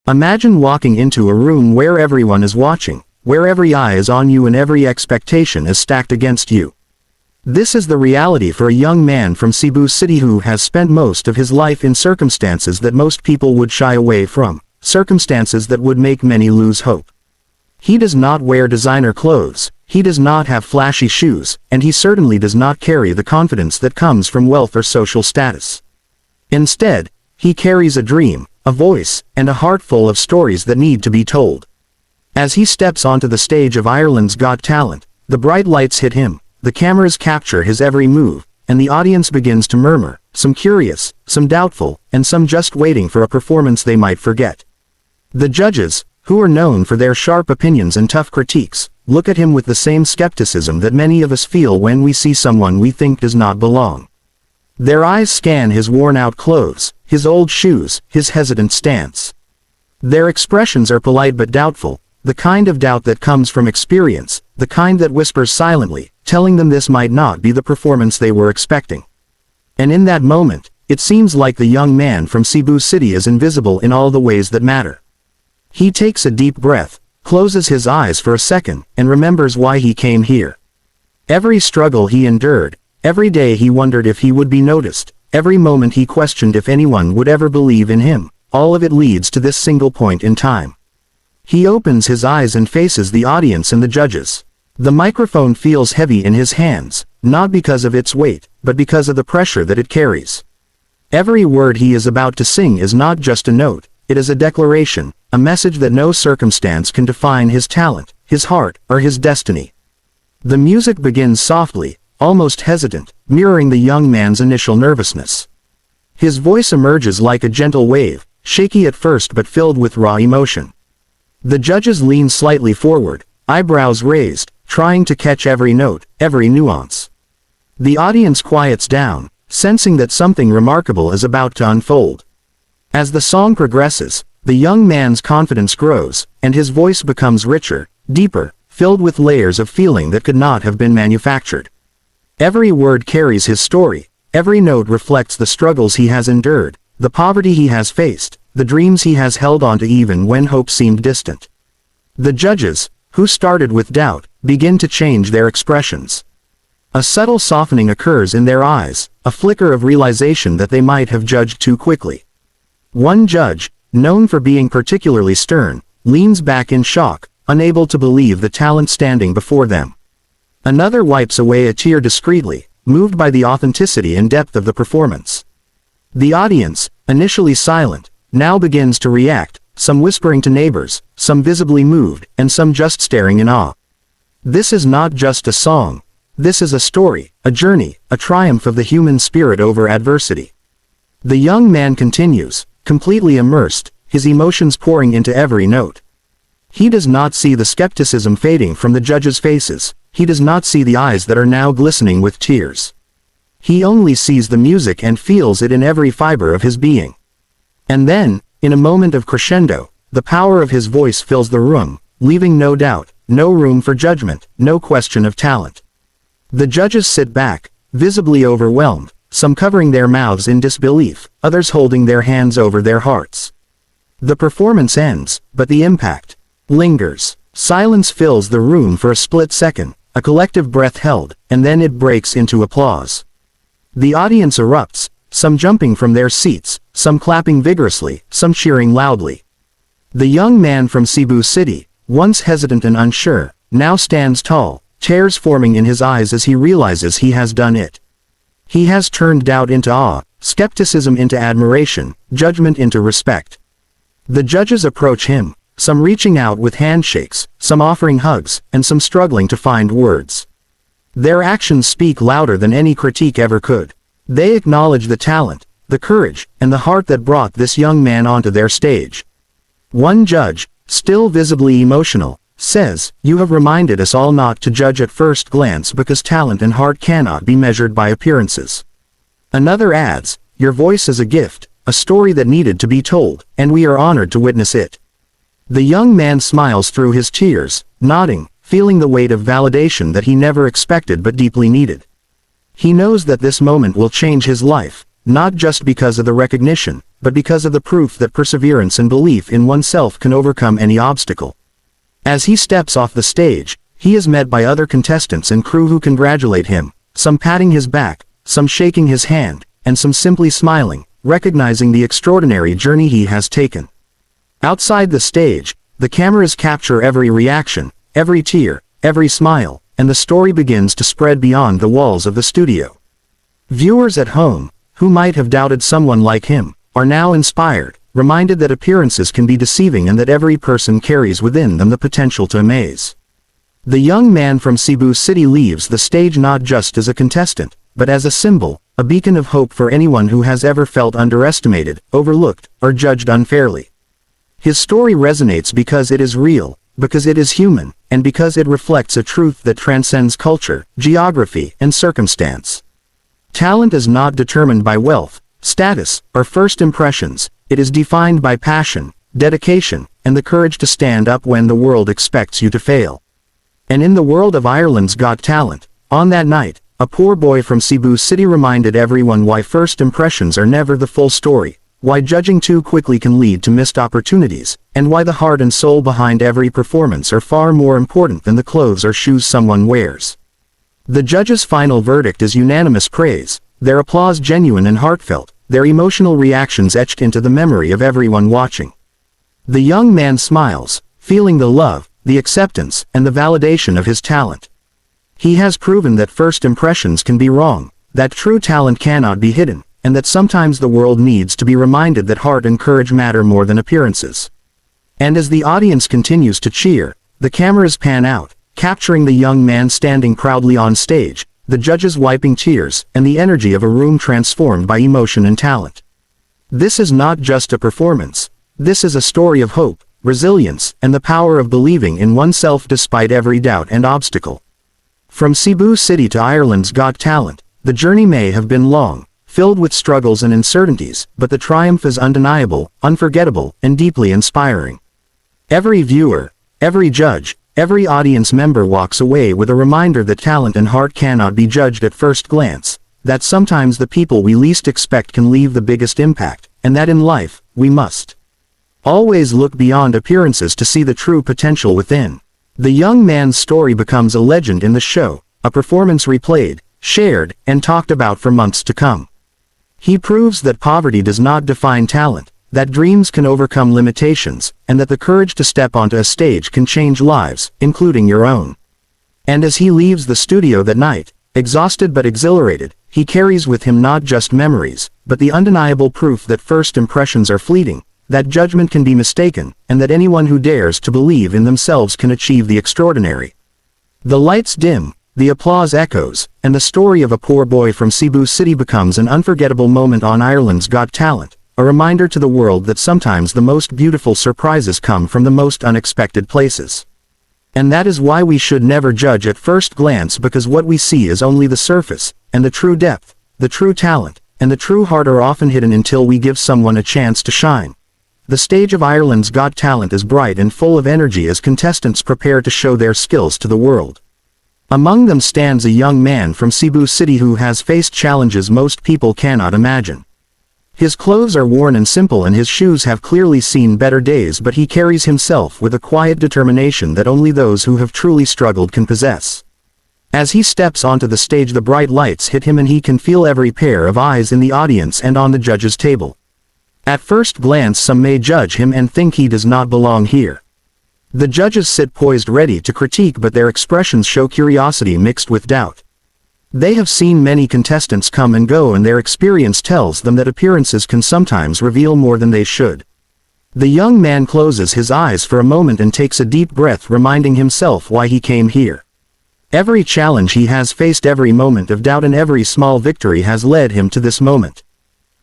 Imagine walking into a room where everyone is watching, where every eye is on you and every expectation is stacked against you. This is the reality for a young man from Cebu City who has spent most of his life in circumstances that most people would shy away from, circumstances that would make many lose hope. He does not wear designer clothes, he does not have flashy shoes, and he certainly does not carry the confidence that comes from wealth or social status. Instead, he carries a dream, a voice, and a heart full of stories that need to be told. As he steps onto the stage of Ireland's Got Talent, the bright lights hit him, the cameras capture his every move, and the audience begins to murmur, some curious, some doubtful, and some just waiting for a performance they might forget. The judges, who are known for their sharp opinions and tough critiques, look at him with the same skepticism that many of us feel when we see someone we think does not belong. Their eyes scan his worn-out clothes, his old shoes, his hesitant stance. Their expressions are polite but doubtful, the kind of doubt that comes from experience, the kind that whispers silently, telling them this might not be the performance they were expecting. And in that moment, it seems like the young man from Cebu City is invisible in all the ways that matter. He takes a deep breath, closes his eyes for a second, and remembers why he came here. Every struggle he endured, every day he wondered if he would be noticed, every moment he questioned if anyone would ever believe in him, all of it leads to this single point in time. He opens his eyes and faces the audience and the judges. The microphone feels heavy in his hands, not because of its weight, but because of the pressure that it carries. Every word he is about to sing is not just a note, it is a declaration, a message that no circumstance can define his talent, his heart, or his destiny. The music begins softly, almost hesitant, mirroring the young man's initial nervousness. His voice emerges like a gentle wave, shaky at first but filled with raw emotion. The judges lean slightly forward, eyebrows raised, trying to catch every note, every nuance. The audience quiets down, sensing that something remarkable is about to unfold. As the song progresses, the young man's confidence grows, and his voice becomes richer, deeper, filled with layers of feeling that could not have been manufactured. Every word carries his story, every note reflects the struggles he has endured, the poverty he has faced, the dreams he has held on to even when hope seemed distant. The judges, who started with doubt, begin to change their expressions. A subtle softening occurs in their eyes, a flicker of realization that they might have judged too quickly. One judge, known for being particularly stern, leans back in shock, unable to believe the talent standing before them. Another wipes away a tear discreetly, moved by the authenticity and depth of the performance. The audience, initially silent, now begins to react, some whispering to neighbors, some visibly moved, and some just staring in awe. This is not just a song. This is a story, a journey, a triumph of the human spirit over adversity. The young man continues, completely immersed, his emotions pouring into every note. He does not see the skepticism fading from the judges' faces, he does not see the eyes that are now glistening with tears. He only sees the music and feels it in every fiber of his being. And then, in a moment of crescendo, the power of his voice fills the room, leaving no doubt, no room for judgment, no question of talent. The judges sit back, visibly overwhelmed, some covering their mouths in disbelief, others holding their hands over their hearts. The performance ends, but the impact lingers. Silence fills the room for a split second, a collective breath held, and then it breaks into applause. The audience erupts, some jumping from their seats, some clapping vigorously, some cheering loudly. The young man from Cebu City, once hesitant and unsure, now stands tall, tears forming in his eyes as he realizes he has done it. He has turned doubt into awe, skepticism into admiration, judgment into respect. The judges approach him, some reaching out with handshakes, some offering hugs, and some struggling to find words. Their actions speak louder than any critique ever could. They acknowledge the talent, the courage, and the heart that brought this young man onto their stage. One judge, still visibly emotional, says, "You have reminded us all not to judge at first glance because talent and heart cannot be measured by appearances." Another adds, "Your voice is a gift, a story that needed to be told, and we are honored to witness it." The young man smiles through his tears, nodding, feeling the weight of validation that he never expected but deeply needed. He knows that this moment will change his life, not just because of the recognition, but because of the proof that perseverance and belief in oneself can overcome any obstacle. As he steps off the stage, he is met by other contestants and crew who congratulate him, some patting his back, some shaking his hand, and some simply smiling, recognizing the extraordinary journey he has taken. Outside the stage, the cameras capture every reaction, every tear, every smile, and the story begins to spread beyond the walls of the studio. Viewers at home, who might have doubted someone like him, are now inspired, reminded that appearances can be deceiving and that every person carries within them the potential to amaze. The young man from Cebu City leaves the stage not just as a contestant, but as a symbol, a beacon of hope for anyone who has ever felt underestimated, overlooked, or judged unfairly. His story resonates because it is real, because it is human, and because it reflects a truth that transcends culture, geography, and circumstance. Talent is not determined by wealth, status, or first impressions. It is defined by passion, dedication, and the courage to stand up when the world expects you to fail. And in the world of Ireland's Got Talent, on that night, a poor boy from Cebu City reminded everyone why first impressions are never the full story, why judging too quickly can lead to missed opportunities, and why the heart and soul behind every performance are far more important than the clothes or shoes someone wears. The judges' final verdict is unanimous praise, their applause genuine and heartfelt, their emotional reactions etched into the memory of everyone watching. The young man smiles, feeling the love, the acceptance, and the validation of his talent. He has proven that first impressions can be wrong, that true talent cannot be hidden, and that sometimes the world needs to be reminded that heart and courage matter more than appearances. And as the audience continues to cheer, the cameras pan out, capturing the young man standing proudly on stage, the judges wiping tears, and the energy of a room transformed by emotion and talent. This is not just a performance. This is a story of hope, resilience, and the power of believing in oneself despite every doubt and obstacle. From Cebu City to Ireland's Got Talent, the journey may have been long, filled with struggles and uncertainties, but the triumph is undeniable, unforgettable, and deeply inspiring. Every viewer, every judge, every audience member walks away with a reminder that talent and heart cannot be judged at first glance, that sometimes the people we least expect can leave the biggest impact, and that in life, we must always look beyond appearances to see the true potential within. The young man's story becomes a legend in the show, a performance replayed, shared, and talked about for months to come. He proves that poverty does not define talent, that dreams can overcome limitations, and that the courage to step onto a stage can change lives, including your own. And as he leaves the studio that night, exhausted but exhilarated, he carries with him not just memories, but the undeniable proof that first impressions are fleeting, that judgment can be mistaken, and that anyone who dares to believe in themselves can achieve the extraordinary. The lights dim, the applause echoes, and the story of a poor boy from Cebu City becomes an unforgettable moment on Ireland's Got Talent, a reminder to the world that sometimes the most beautiful surprises come from the most unexpected places. And that is why we should never judge at first glance, because what we see is only the surface, and the true depth, the true talent, and the true heart are often hidden until we give someone a chance to shine. The stage of Ireland's Got Talent is bright and full of energy as contestants prepare to show their skills to the world. Among them stands a young man from Cebu City who has faced challenges most people cannot imagine. His clothes are worn and simple and his shoes have clearly seen better days, but he carries himself with a quiet determination that only those who have truly struggled can possess. As he steps onto the stage, the bright lights hit him and he can feel every pair of eyes in the audience and on the judges' table. At first glance, some may judge him and think he does not belong here. The judges sit poised ready to critique, but their expressions show curiosity mixed with doubt. They have seen many contestants come and go, and their experience tells them that appearances can sometimes reveal more than they should. The young man closes his eyes for a moment and takes a deep breath, reminding himself why he came here. Every challenge he has faced, every moment of doubt, and every small victory has led him to this moment.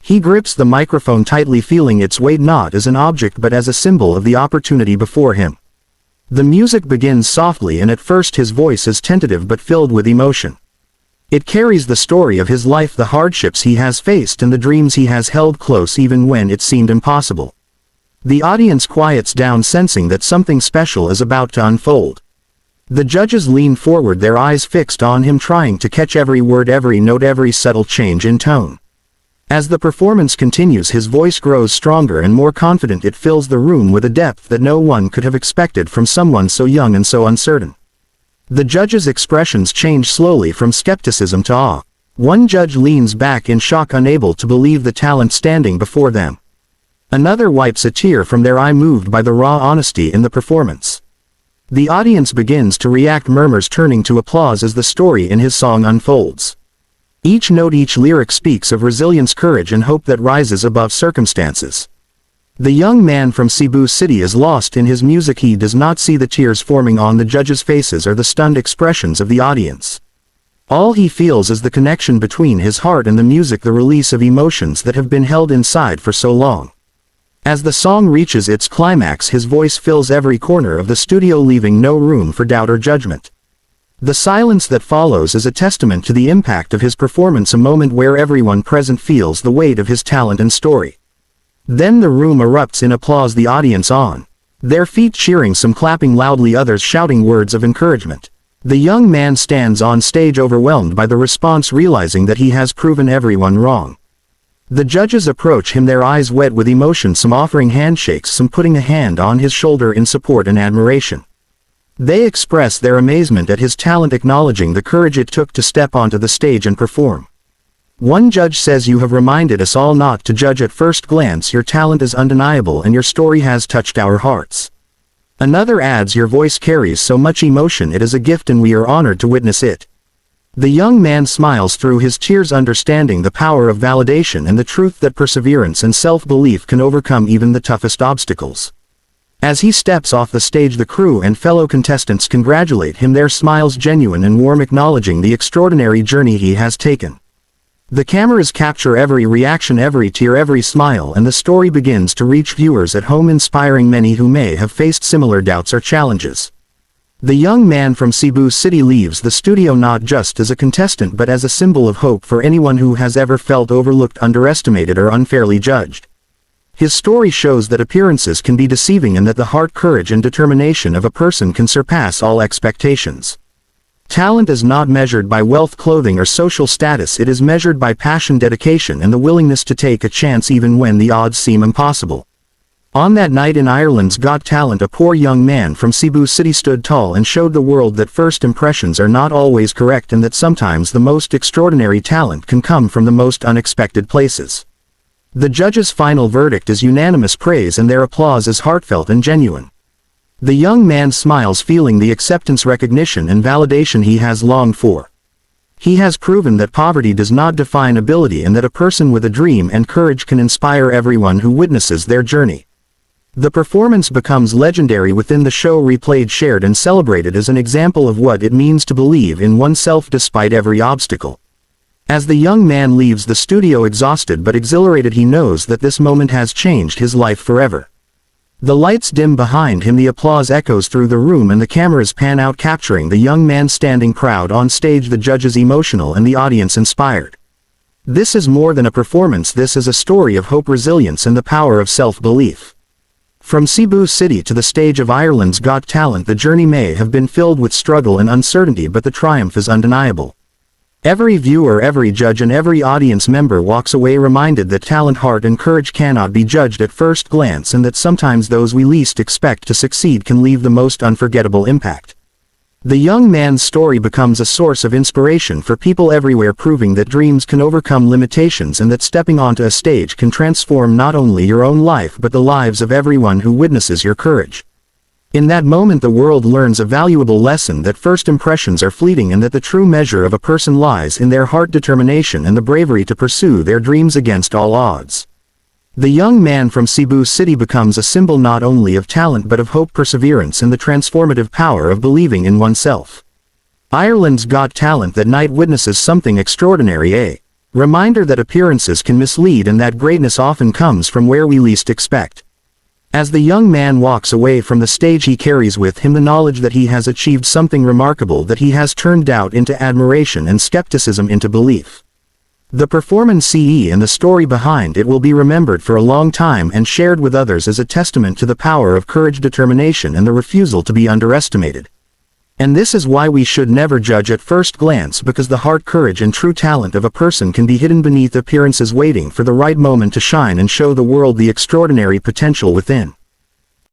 He grips the microphone tightly, feeling its weight not as an object but as a symbol of the opportunity before him. The music begins softly, and at first his voice is tentative but filled with emotion. It carries the story of his life, the hardships he has faced, and the dreams he has held close even when it seemed impossible. The audience quiets down, sensing that something special is about to unfold. The judges lean forward, their eyes fixed on him, trying to catch every word, every note, every subtle change in tone. As the performance continues, his voice grows stronger and more confident. It fills the room with a depth that no one could have expected from someone so young and so uncertain. The judges' expressions change slowly from skepticism to awe. One judge leans back in shock, unable to believe the talent standing before them. Another wipes a tear from their eye, moved by the raw honesty in the performance. The audience begins to react, murmurs turning to applause as the story in his song unfolds. Each note, each lyric speaks of resilience, courage, and hope that rises above circumstances. The young man from Cebu City is lost in his music. He does not see the tears forming on the judges' faces or the stunned expressions of the audience. All he feels is the connection between his heart and the music, the release of emotions that have been held inside for so long. As the song reaches its climax, his voice fills every corner of the studio, leaving no room for doubt or judgment. The silence that follows is a testament to the impact of his performance, a moment where everyone present feels the weight of his talent and story. Then the room erupts in applause, the audience on their feet cheering, some clapping loudly, others shouting words of encouragement. The young man stands on stage, overwhelmed by the response, realizing that he has proven everyone wrong. The judges approach him, their eyes wet with emotion, some offering handshakes, some putting a hand on his shoulder in support and admiration. They express their amazement at his talent, acknowledging the courage it took to step onto the stage and perform. One judge says, "You have reminded us all not to judge at first glance. Your talent is undeniable and your story has touched our hearts." Another adds, "Your voice carries so much emotion. It is a gift and we are honored to witness it." The young man smiles through his tears, understanding the power of validation and the truth that perseverance and self-belief can overcome even the toughest obstacles. As he steps off the stage, the crew and fellow contestants congratulate him, their smiles genuine and warm, acknowledging the extraordinary journey he has taken. The cameras capture every reaction, every tear, every smile, and the story begins to reach viewers at home, inspiring many who may have faced similar doubts or challenges. The young man from Cebu City leaves the studio not just as a contestant but as a symbol of hope for anyone who has ever felt overlooked, underestimated, or unfairly judged. His story shows that appearances can be deceiving and that the heart, courage, and determination of a person can surpass all expectations. Talent is not measured by wealth, clothing, or social status. It is measured by passion, dedication, and the willingness to take a chance even when the odds seem impossible. On that night in Ireland's Got Talent, a poor young man from Cebu City stood tall and showed the world that first impressions are not always correct, and that sometimes the most extraordinary talent can come from the most unexpected places. The judges' final verdict is unanimous praise, and their applause is heartfelt and genuine. The young man smiles, feeling the acceptance, recognition, and validation he has longed for. He has proven that poverty does not define ability, and that a person with a dream and courage can inspire everyone who witnesses their journey. The performance becomes legendary within the show, replayed, shared, and celebrated as an example of what it means to believe in oneself despite every obstacle. As the young man leaves the studio, exhausted but exhilarated, he knows that this moment has changed his life forever. The lights dim behind him, the applause echoes through the room, and the cameras pan out, capturing the young man standing proud on stage, the judges emotional and the audience inspired. This is more than a performance. This is a story of hope, resilience, and the power of self-belief. From Cebu City to the stage of Ireland's Got Talent, the journey may have been filled with struggle and uncertainty, but the triumph is undeniable. Every viewer, every judge, and every audience member walks away reminded that talent, heart, and courage cannot be judged at first glance, and that sometimes those we least expect to succeed can leave the most unforgettable impact. The young man's story becomes a source of inspiration for people everywhere, proving that dreams can overcome limitations and that stepping onto a stage can transform not only your own life but the lives of everyone who witnesses your courage. In that moment, the world learns a valuable lesson: that first impressions are fleeting, and that the true measure of a person lies in their heart, determination, and the bravery to pursue their dreams against all odds. The young man from Cebu City becomes a symbol not only of talent but of hope, perseverance, and the transformative power of believing in oneself. Ireland's Got Talent that night witnesses something extraordinary, a reminder that appearances can mislead and that greatness often comes from where we least expect. As the young man walks away from the stage, he carries with him the knowledge that he has achieved something remarkable, that he has turned doubt into admiration and skepticism into belief. The performance and the story behind it will be remembered for a long time and shared with others as a testament to the power of courage, determination, and the refusal to be underestimated. And this is why we should never judge at first glance, because the heart, courage and true talent of a person can be hidden beneath appearances, waiting for the right moment to shine and show the world the extraordinary potential within.